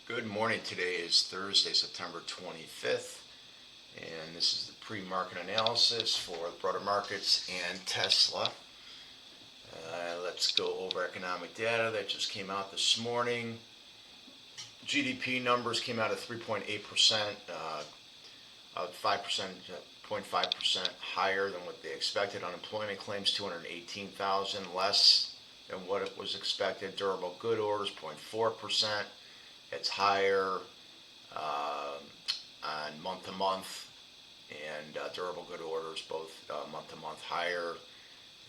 Good morning. Today is Thursday, September 25th, and this is the pre-market analysis for the broader markets and Tesla. Let's go over economic data that just came out this morning. GDP numbers came out at 3.8%, 0.5% higher than what they expected. Unemployment claims 218,000, less than what it was expected. Durable good orders 0.4%. It's higher on month to month and durable good orders both month to month higher.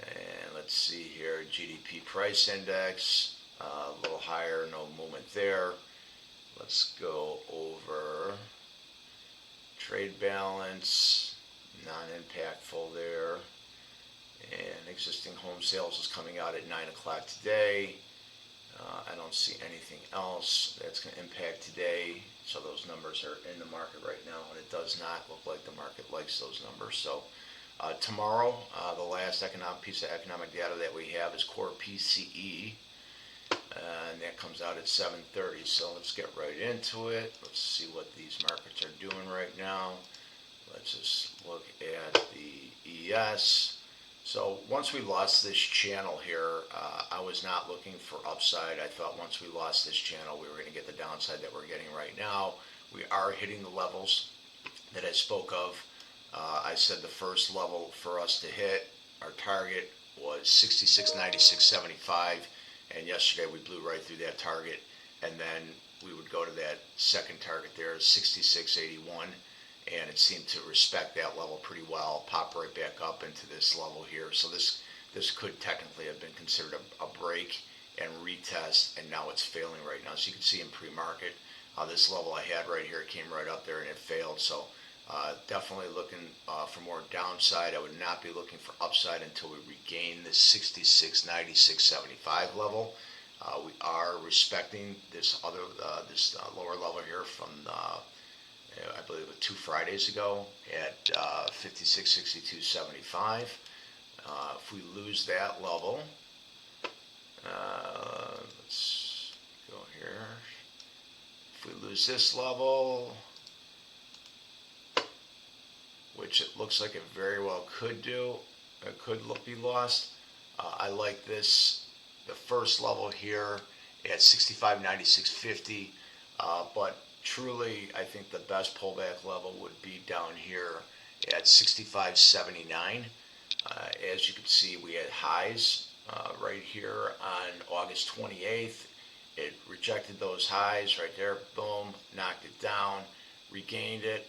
And let's see here, GDP price index a little higher, no movement there. Let's go over trade balance, non-impactful there. And existing home sales is coming out at 9 o'clock today. I don't see anything else that's going to impact today, so those numbers are in the market right now, and it does not look like the market likes those numbers. So tomorrow, the last piece of economic data that we have is core PCE, and that comes out at 7:30. So let's get right into it. Let's see what these markets are doing right now. Let's just look at the ES. So once we lost this channel here, I was not looking for upside. I thought once we lost this channel, we were going to get the downside that we're getting right now. We are hitting the levels that I spoke of. I said the first level for us to hit, our target was 66.96.75, and yesterday we blew right through that target, and then we would go to that second target there, 66.81. And it seemed to respect that level pretty well, pop right back up into this level here. So this could technically have been considered a break and retest, and now it's failing right now. So you can see in pre-market, this level I had right here came right up there and it failed. So definitely looking for more downside. I would not be looking for upside until we regain this 66.96.75 level. We are respecting this other lower level here from I believe it was 2 Fridays ago at 56.62.75. If we lose that level, let's go here. If we lose this level, which it looks like it very well could do, it could be lost. I like this, the first level here at 65.96.50, but truly, I think the best pullback level would be down here at 65.79. As you can see, we had highs right here on August 28th. It rejected those highs right there. Boom, knocked it down, regained it,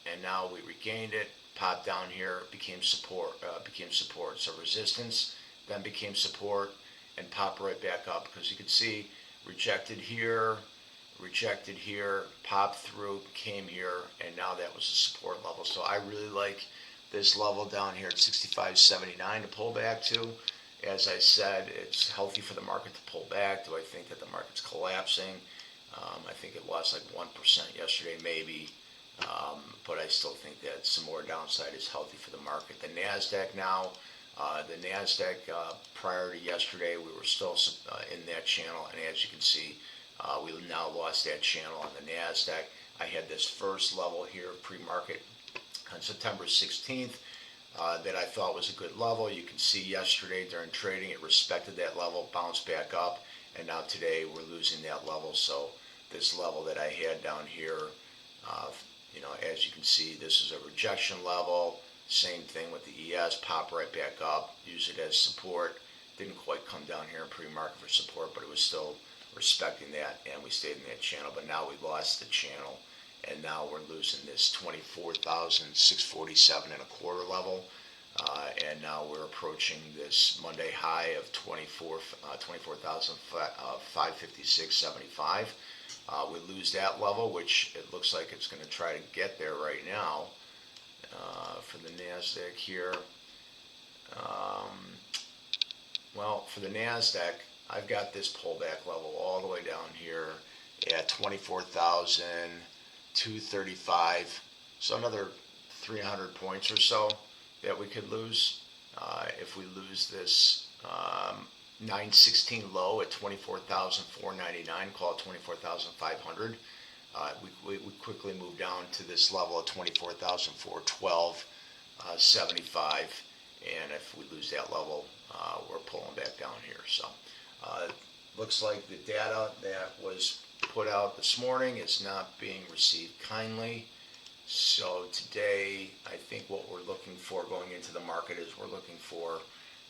and now we regained it. Popped down here, became support. So resistance, then became support, and popped right back up because you can see rejected here, popped through, came here, and now that was a support level. So I really like this level down here at 65.79 to pull back to. As I said, it's healthy for the market to pull back. Do I think that the market's collapsing? I think it lost like 1% yesterday, maybe, but I still think that some more downside is healthy for the market. The NASDAQ now, prior to yesterday, we were still in that channel, and as you can see, we now lost that channel on the NASDAQ. I had this first level here, pre-market, on September 16th, that I thought was a good level. You can see yesterday during trading, it respected that level, bounced back up, and now today we're losing that level. So this level that I had down here, as you can see, this is a rejection level. Same thing with the ES, pop right back up, use it as support. Didn't quite come down here in pre-market for support, but it was still respecting that, and we stayed in that channel. But now we lost the channel, and now we're losing this 24,647.25 level, and now we're approaching this Monday high of 24,556.75. We lose that level, which it looks like it's going to try to get there right now for the NASDAQ here. Well, for the NASDAQ, I've got this pullback level all the way down here at 24,235. So another 300 points or so that we could lose. If we lose this 916 low at 24,499, call it 24,500. We quickly moved down to this level of 24,412.75, and if we lose that level, we're pulling back down here. So looks like the data that was put out this morning is not being received kindly. So today, I think what we're looking for going into the market is we're looking for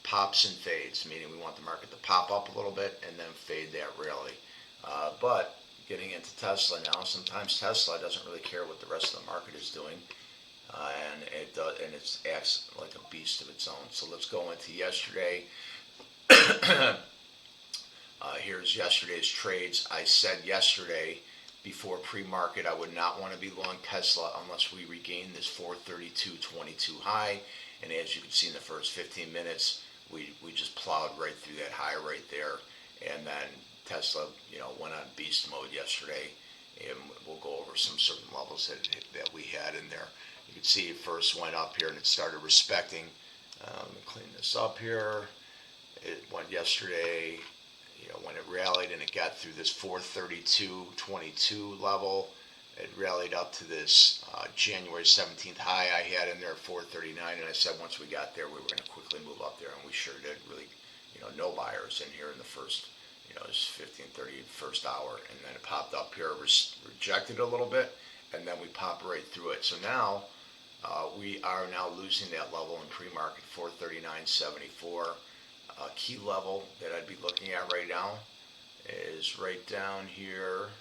pops and fades, meaning we want the market to pop up a little bit and then fade that rally. But getting into Tesla now, sometimes Tesla doesn't really care what the rest of the market is doing, and it does, and it acts like a beast of its own. So let's go into yesterday. Here's yesterday's trades. I said yesterday before pre-market I would not want to be long Tesla unless we regain this 432.22 high, and as you can see in the first 15 minutes, we just plowed right through that high right there, and then Tesla, went on beast mode yesterday, and we'll go over some certain levels that we had in there. You can see it first went up here and it started respecting. Let me clean this up here. It went yesterday, when it rallied and it got through this 432.22 level. It rallied up to this January 17th high I had in there at 439, and I said once we got there we were going to quickly move up there, and we sure did. Really, no buyers in here in the first, this 15:30 first hour, and then it popped up here, rejected a little bit, and then we popped right through it. So now we are now losing that level in pre-market, 439.74. Key level that I'd be looking at right now is right down here.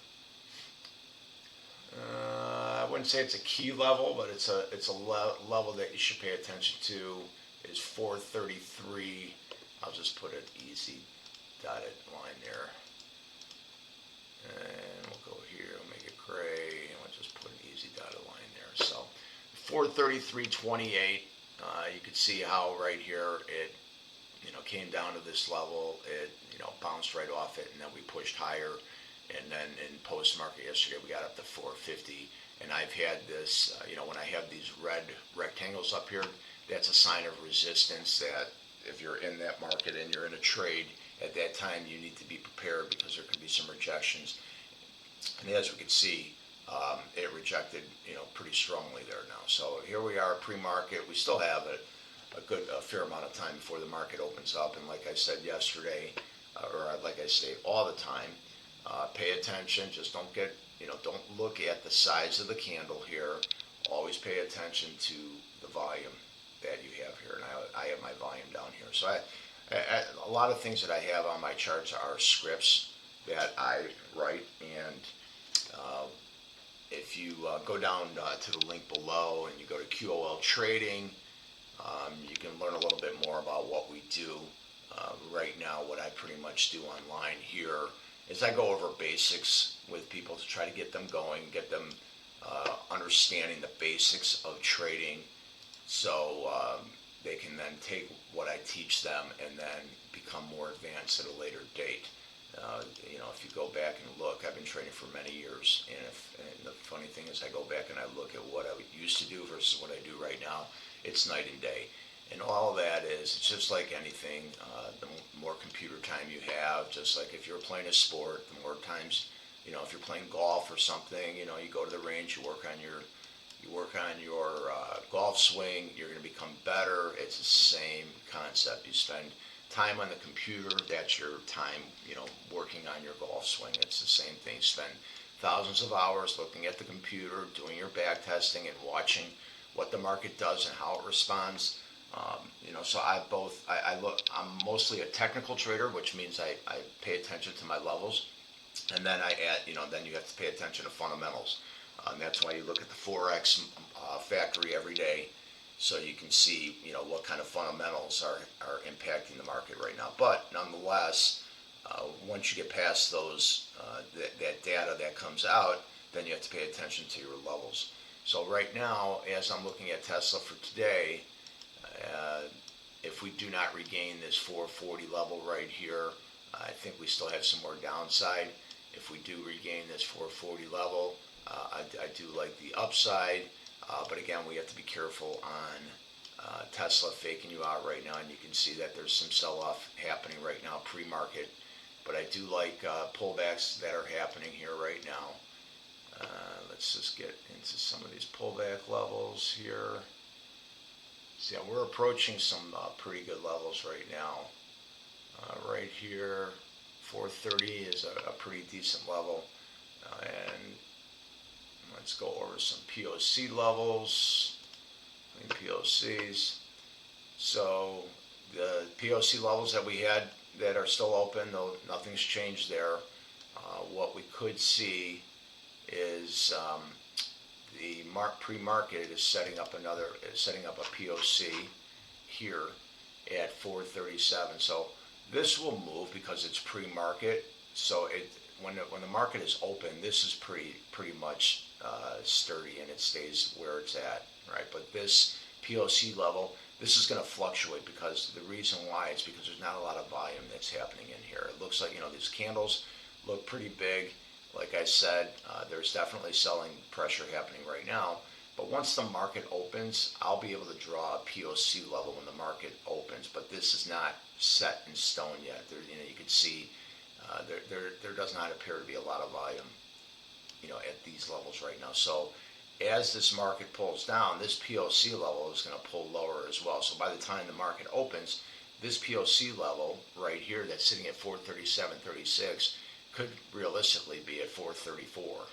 I wouldn't say it's a key level, but it's a level that you should pay attention to. Is 433. I'll just put an easy dotted line there, and we'll go here. We'll make it gray, and we'll just put an easy dotted line there. So 433.28. You can see how right here it came down to this level. It bounced right off it, and then we pushed higher. And then in post-market yesterday, we got up to 450. And I've had this, when I have these red rectangles up here, that's a sign of resistance that if you're in that market and you're in a trade at that time, you need to be prepared because there could be some rejections. And as we can see, it rejected, pretty strongly there now. So here we are pre-market. We still have a fair amount of time before the market opens up. And like I said yesterday, or like I say all the time, pay attention. Just don't don't look at the size of the candle here. Always pay attention to the volume that you have here. And I have my volume down here. So a lot of things that I have on my charts are scripts that I write. And if you go down to the link below and you go to QOL Trading, you can learn a little bit more about what we do. Right now, what I pretty much do online here is I go over basics with people to try to get them going, get them understanding the basics of trading, so they can then take what I teach them and then become more advanced at a later date. If you go back and look, I've been trading for many years, and the funny thing is I go back and I look at what I used to do versus what I do right now. It's night and day. And all of that is, it's just like anything, the more computer time you have, just like if you're playing a sport, the more times, if you're playing golf or something, you go to the range, you work on your golf swing, you're going to become better. It's the same concept. You spend time on the computer, that's your time, working on your golf swing. It's the same thing. Spend thousands of hours looking at the computer, doing your back testing and watching what the market does and how it responds. So I'm mostly a technical trader, which means I pay attention to my levels, and then I add, then you have to pay attention to fundamentals. And that's why you look at the Forex factory every day, so you can see, what kind of fundamentals are impacting the market right now. But nonetheless, once you get past those, that data that comes out, then you have to pay attention to your levels. So right now, as I'm looking at Tesla for today, if we do not regain this 440 level right here, I think we still have some more downside. If we do regain this 440 level, I do like the upside, but again, we have to be careful on Tesla faking you out right now, and you can see that there's some sell-off happening right now pre-market. But I do like pullbacks that are happening here right now. Let's just get into some of these pullback levels here. See, we're approaching some pretty good levels right now. Right here, 430 is a pretty decent level. And let's go over some POC levels. POCs. So the POC levels that we had that are still open, though nothing's changed there. What we could see is the pre-market is setting up a POC here at 437. So this will move because it's pre-market. So when the market is open, this is pretty much sturdy, and it stays where it's at, right? But this POC level, this is going to fluctuate, because the reason why is because there's not a lot of volume that's happening in here. It looks like, these candles look pretty big. Like I said, there's definitely selling pressure happening right now. But once the market opens, I'll be able to draw a POC level when the market opens. But this is not set in stone yet. You can see there does not appear to be a lot of volume, at these levels right now. So as this market pulls down, this POC level is going to pull lower as well. So by the time the market opens, this POC level right here that's sitting at 437.36 could realistically be at 434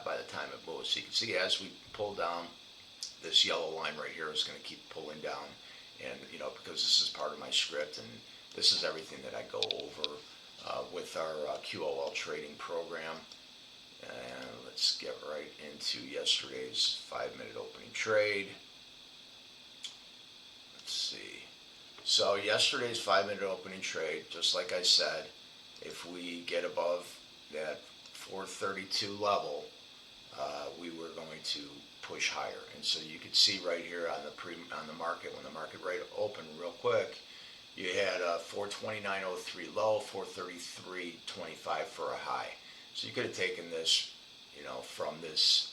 by the time it moves. So you can see as we pull down, this yellow line right here is going to keep pulling down. And, because this is part of my script, and this is everything that I go over with our QOL trading program. And let's get right into yesterday's 5-minute opening trade. Let's see. So yesterday's 5-minute opening trade, just like I said, if we get above that 432 level, we were going to push higher. And so you could see right here on the market, when the market rate opened real quick, you had a 429.03 low, 433.25 for a high. So you could have taken this, from this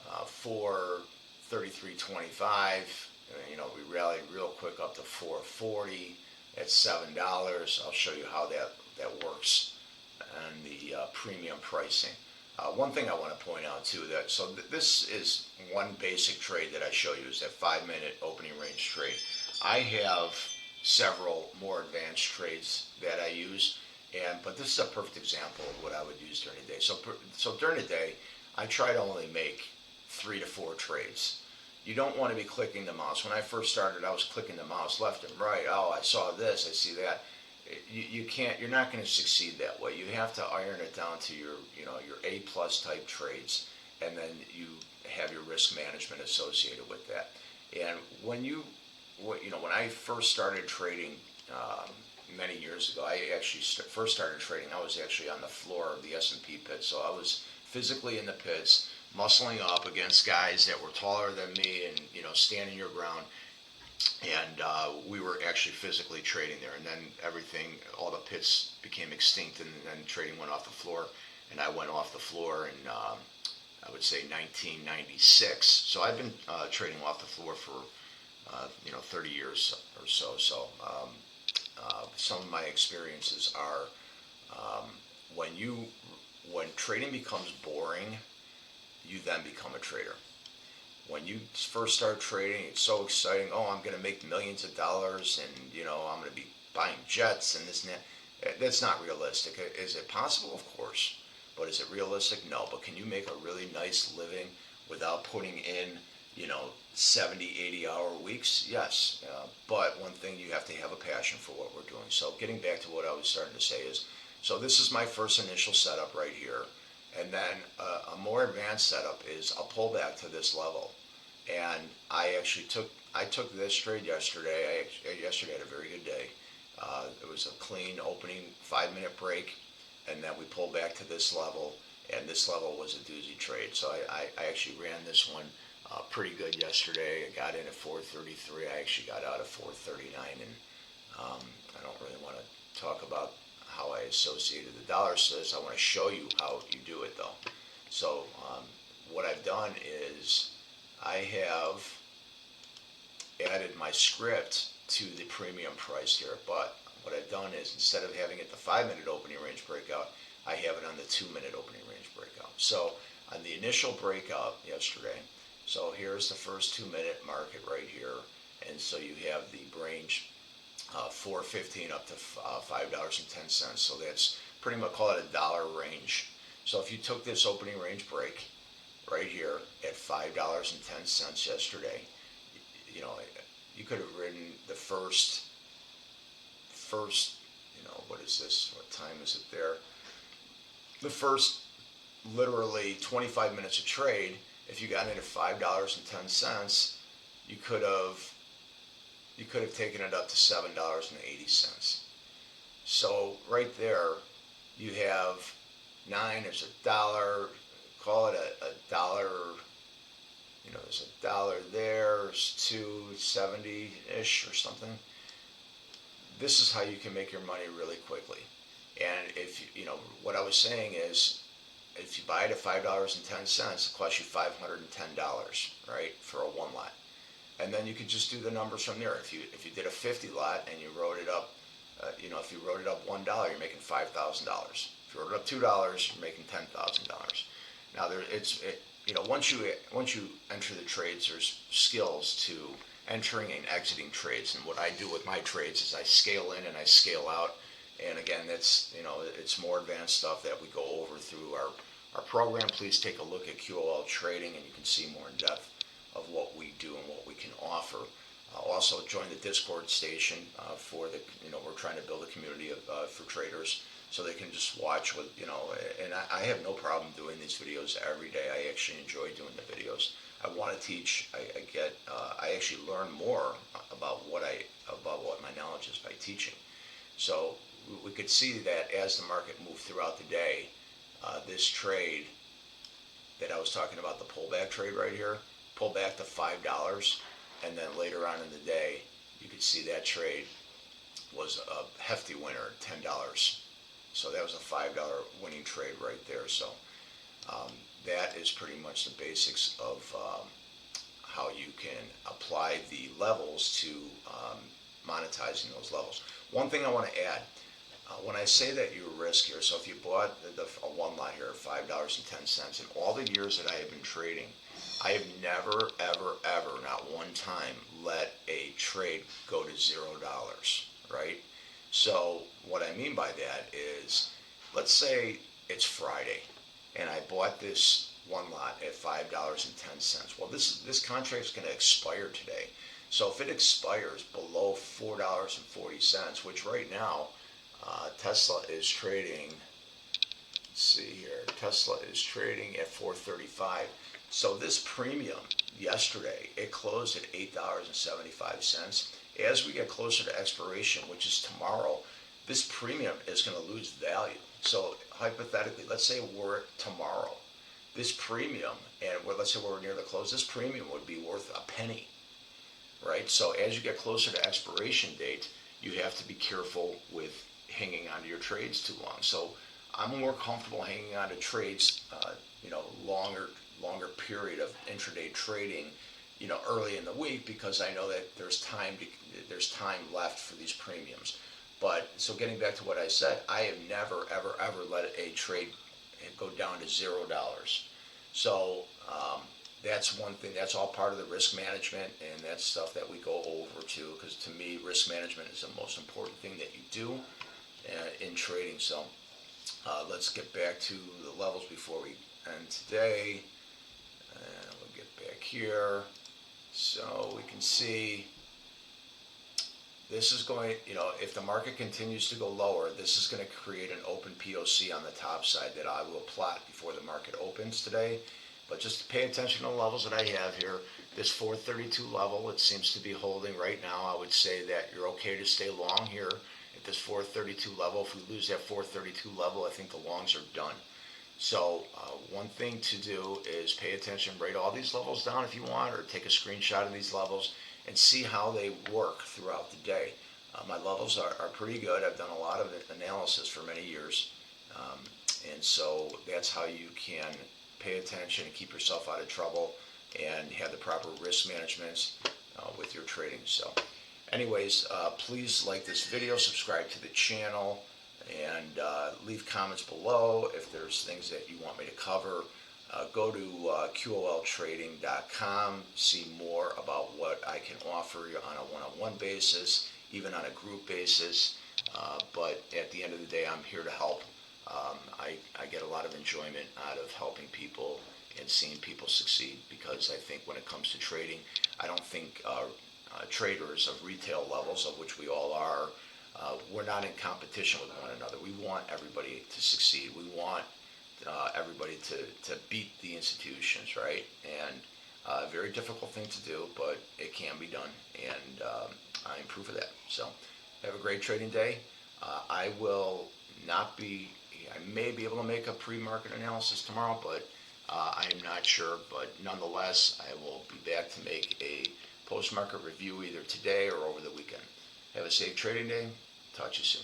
433.25. We rallied real quick up to 440 at $7. I'll show you how that works and the premium pricing. One thing I want to point out too, this is one basic trade that I show you, is that 5-minute opening range trade. I have several more advanced trades that I use, but this is a perfect example of what I would use during the day. So during the day, I try to only make 3 to 4 trades. You don't want to be clicking the mouse. When I first started, I was clicking the mouse left and right. Oh, I saw this, I see that. You're not going to succeed that way. You have to iron it down to your A+ type trades, and then you have your risk management associated with that. And when I first started trading many years ago, I actually first started trading. I was actually on the floor of the S&P pit, so I was physically in the pits, muscling up against guys that were taller than me, and standing your ground. And we were actually physically trading there, and then all the pits became extinct, and then trading went off the floor, and I went off the floor in I would say 1996. So I've been trading off the floor for 30 years or so. So some of my experiences are when trading becomes boring, you then become a trader. When you first start trading, it's so exciting. Oh, I'm going to make millions of dollars, and I'm going to be buying jets and this and that. That's not realistic. Is it possible? Of course. But is it realistic? No. But can you make a really nice living without putting in 70, 80-hour weeks? Yes. But one thing, you have to have a passion for what we're doing. So getting back to what I was starting to say is, so this is my first initial setup right here. And then a more advanced setup is a pullback to this level. And I took this trade yesterday. Yesterday I had a very good day. It was a clean opening 5-minute break, and then we pulled back to this level, and this level was a doozy trade. So I actually ran this one pretty good yesterday. I got in at 433. I actually got out at 439, and I don't really want to talk about how I associated the dollars to this. I want to show you how you do it though. So what I've done is I have added my script to the premium price here, but what I've done is instead of having it the 5-minute opening range breakout, I have it on the 2-minute opening range breakout. So on the initial breakout yesterday, so here's the first 2-minute market right here, and so you have the range 4.15 up to $5.10. So that's pretty much, call it a dollar range. So if you took this opening range break right here at $5.10 yesterday, you know, you could have ridden the first, what is this? What time is it there? The first literally 25 minutes of trade. If you got in at $5.10, you could have taken it up to $7.80. So right there, you have there's a dollar, call it a dollar, there's a dollar there, there's 2.70-ish or something. This is how you can make your money really quickly. And if what I was saying is, if you buy it at $5.10, it costs you $510, right, for a one lot. And then you could just do the numbers from there. If you did a 50 lot and you wrote it up, if you wrote it up $1, you're making $5,000. If you wrote it up $2, you're making $10,000. Now once you enter the trades, there's skills to entering and exiting trades. And what I do with my trades is I scale in and I scale out. And again, it's more advanced stuff that we go over through our program. Please take a look at QOL Trading, and you can see more in depth of what we do and what we can offer. Also, join the Discord station for the, we're trying to build a community for traders, so they can just watch with, and I have no problem doing these videos every day. I actually enjoy doing the videos. I want to teach. I actually learn more about what my knowledge is by teaching. So we could see that as the market moved throughout the day, this trade that I was talking about, the pullback trade right here, pulled back to $5, and then later on in the day, you could see that trade was a hefty winner at $10. So that was a $5 winning trade right there. So that is pretty much the basics of how you can apply the levels to monetizing those levels. One thing I want to add, when I say that you risk here, so if you bought a one lot here at $5.10, in all the years that I have been trading, I have never, ever, ever, not one time, let a trade go to $0, right? So what I mean by that is, let's say it's Friday, and I bought this one lot at $5.10. Well, this contract is going to expire today. So if it expires below $4.40, which right now Tesla is trading, let's see here, Tesla is trading at $4.35. So this premium yesterday, it closed at $8.75. As we get closer to expiration, which is tomorrow, this premium is going to lose value. So hypothetically, let's say we're tomorrow, this premium, and let's say we're near the close, this premium would be worth a penny, right? So as you get closer to expiration date, you have to be careful with hanging on to your trades too long. So I'm more comfortable hanging on to trades, longer period of intraday trading, early in the week, because I know that there's time left for these premiums. But so getting back to what I said, I have never, ever, ever let a trade go down to $0. So that's one thing. That's all part of the risk management, and that's stuff that we go over too. Because to me, risk management is the most important thing that you do in trading. So let's get back to the levels before we end today. And we'll get back here. So we can see this is going, if the market continues to go lower, this is going to create an open POC on the top side that I will plot before the market opens today. But just pay attention to the levels that I have here. This 432 level, it seems to be holding right now. I would say that you're okay to stay long here at this 432 level. If we lose that 432 level, I think the longs are done. So one thing to do is pay attention, write all these levels down if you want, or take a screenshot of these levels and see how they work throughout the day. My levels are pretty good. I've done a lot of analysis for many years. And so that's how you can pay attention and keep yourself out of trouble and have the proper risk management with your trading. So anyways, please like this video, subscribe to the channel, and leave comments below if there's things that you want me to cover. Go to QOLTrading.com, see more about what I can offer you on a one-on-one basis, even on a group basis. But at the end of the day, I'm here to help. I get a lot of enjoyment out of helping people and seeing people succeed, because I think when it comes to trading, I don't think traders of retail levels, of which we all are, we're not in competition with one another. We want everybody to succeed. We want everybody to beat the institutions, right? And a very difficult thing to do, but it can be done, and I'm proof of that. So have a great trading day. I will not be, I may be able to make a pre-market analysis tomorrow, but I'm not sure. But nonetheless, I will be back to make a post-market review either today or over the weekend. Have a safe trading day. Talk to you soon.